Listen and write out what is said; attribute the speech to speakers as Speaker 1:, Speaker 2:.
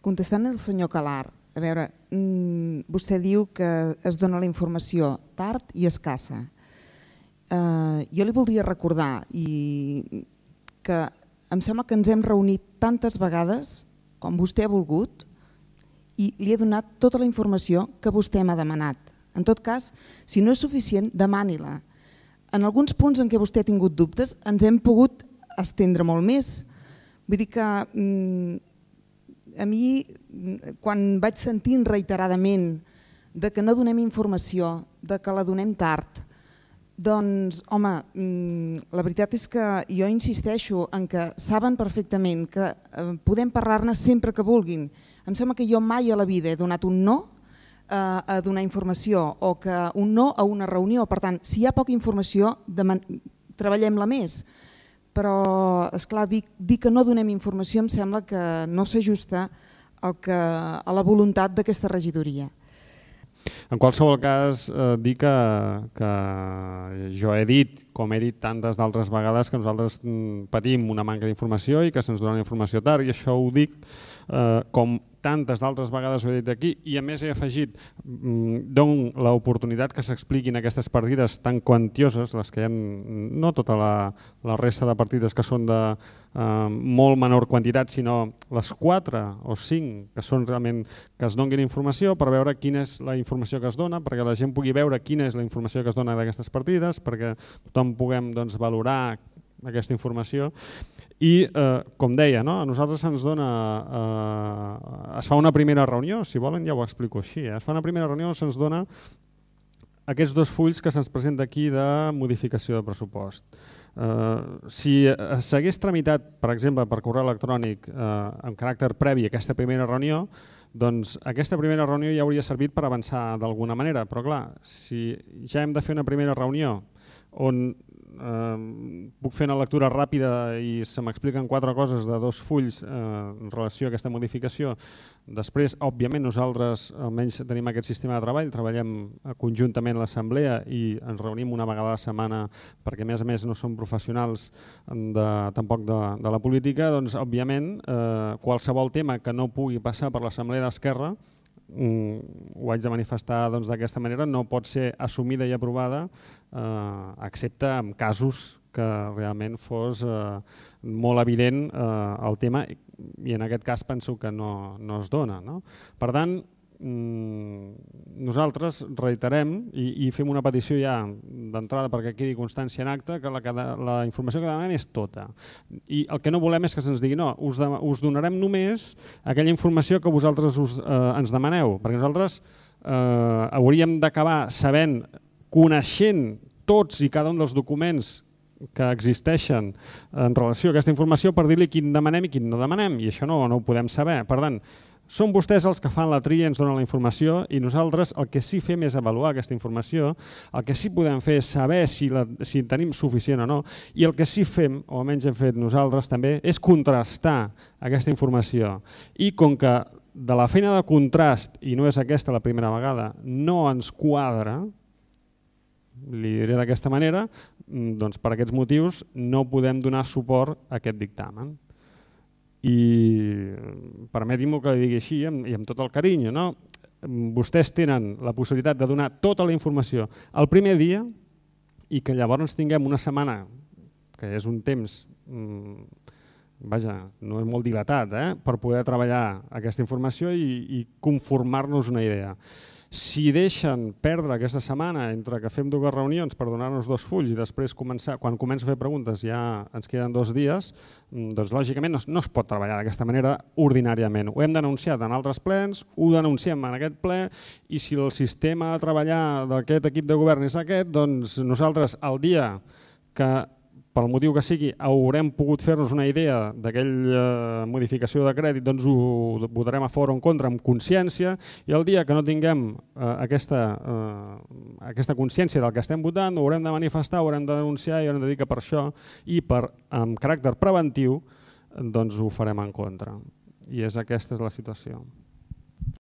Speaker 1: Contestant al senyor Calar, a veure, vostè diu que es dona la informació tard i escassa. Jo li voldria recordar que em sembla que ens hem reunit tantes vegades com vostè ha volgut i li he donat tota la informació que vostè m'ha demanat. En tot cas, si no és suficient, demani-la. En alguns punts en què vostè ha tingut dubtes ens hem pogut estendre molt més. Vull dir que a mi, quan vaig sentint reiteradament que no donem informació, que la donem tard, doncs, home, la veritat és que jo insisteixo en que saben perfectament que podem parlar-ne sempre que vulguin. Em sembla que jo mai a la vida he donat un no a donar informació o que un no a una reunió. Per tant, si hi ha poca informació, treballem-la més. Però, esclar, dir que no donem informació em sembla que no s'ajusta a la voluntat d'aquesta regidoria.
Speaker 2: En qualsevol cas, dir que jo he dit, com he dit tantes d'altres vegades, que nosaltres patim una manca d'informació i que se'ns dona informació tard, i això ho dic com tantes d'altres vegades ho he dit aquí, i a més he afegit, dono l'oportunitat que s'expliquin aquestes partides tan quantioses, les que hi ha, no tota la resta de partides que són de molt menor quantitat, sinó les 4 o 5 que són realment que es donin informació per veure quina és la informació que es dona, perquè la gent pugui veure quina és la informació que es dona d'aquestes partides, perquè tothom puguem valorar aquesta informació. I, com deia, a nosaltres se'ns dona, es fa una primera reunió, si volen ja ho explico així, es fa una primera reunió on se'ns dona aquests 2 fulls que se'ns presenta aquí de modificació de pressupost. Si s'hagués tramitat, per exemple, per correu electrònic amb caràcter previ a aquesta primera reunió, doncs aquesta primera reunió ja hauria servit per avançar d'alguna manera, però clar, si ja hem de fer una primera reunió on puc fer una lectura ràpida i se m'expliquen 4 coses de 2 fulls en relació a aquesta modificació. Després, òbviament, nosaltres almenys tenim aquest sistema de treball, treballem conjuntament a l'assemblea i ens reunim una vegada a la setmana perquè a més no som professionals tampoc de la política, doncs òbviament qualsevol tema que no pugui passar per l'assemblea d'Esquerra, ho haig de manifestar d'aquesta manera, no pot ser assumida i aprovada excepte en casos que realment fos molt evident el tema i en aquest cas penso que no es dona. Per tant, nosaltres reiterem i fem una petició ja d'entrada perquè quedi constància en acte que la informació que demanem és tota. I el que no volem és que se'ns digui no, us donarem només aquella informació que vosaltres ens demaneu, perquè nosaltres hauríem d'acabar sabent, coneixent tots i cada un dels documents que existeixen en relació a aquesta informació per dir-li quin demanem i quin no demanem, i això no ho podem saber. Per tant, són vostès els que fan la tria i ens donen la informació i nosaltres el que sí fem és avaluar aquesta informació, el que sí podem fer és saber si tenim suficient o no i el que sí fem, o almenys hem fet nosaltres també, és contrastar aquesta informació. I com que de la feina de contrast, i no és aquesta la primera vegada, no ens quadra, li diré d'aquesta manera, doncs per aquests motius no podem donar suport a aquest dictamen. I permeti-m'ho que li digui així i amb tot el carinyo, vostès tenen la possibilitat de donar tota la informació el primer dia i que llavors tinguem una setmana, que és un temps, vaja, no és molt dilatat, per poder treballar aquesta informació i conformar-nos una idea. Si deixen perdre aquesta setmana entre que fem 2 reunions per donar-nos 2 fulls i després quan comença a fer preguntes ja ens queden 2 dies, doncs lògicament no es pot treballar d'aquesta manera ordinàriament. Ho hem denunciat en altres plens, ho denunciem en aquest ple i si el sistema de treballar d'aquest equip de govern és aquest, doncs nosaltres el dia que pel motiu que sigui, haurem pogut fer-nos una idea d'aquella modificació de crèdit, doncs ho votarem a favor o en contra amb consciència i el dia que no tinguem aquesta consciència del que estem votant, ho haurem de manifestar, ho haurem de denunciar i haurem de dir que per això i amb caràcter preventiu doncs ho farem en contra. I aquesta és la situació.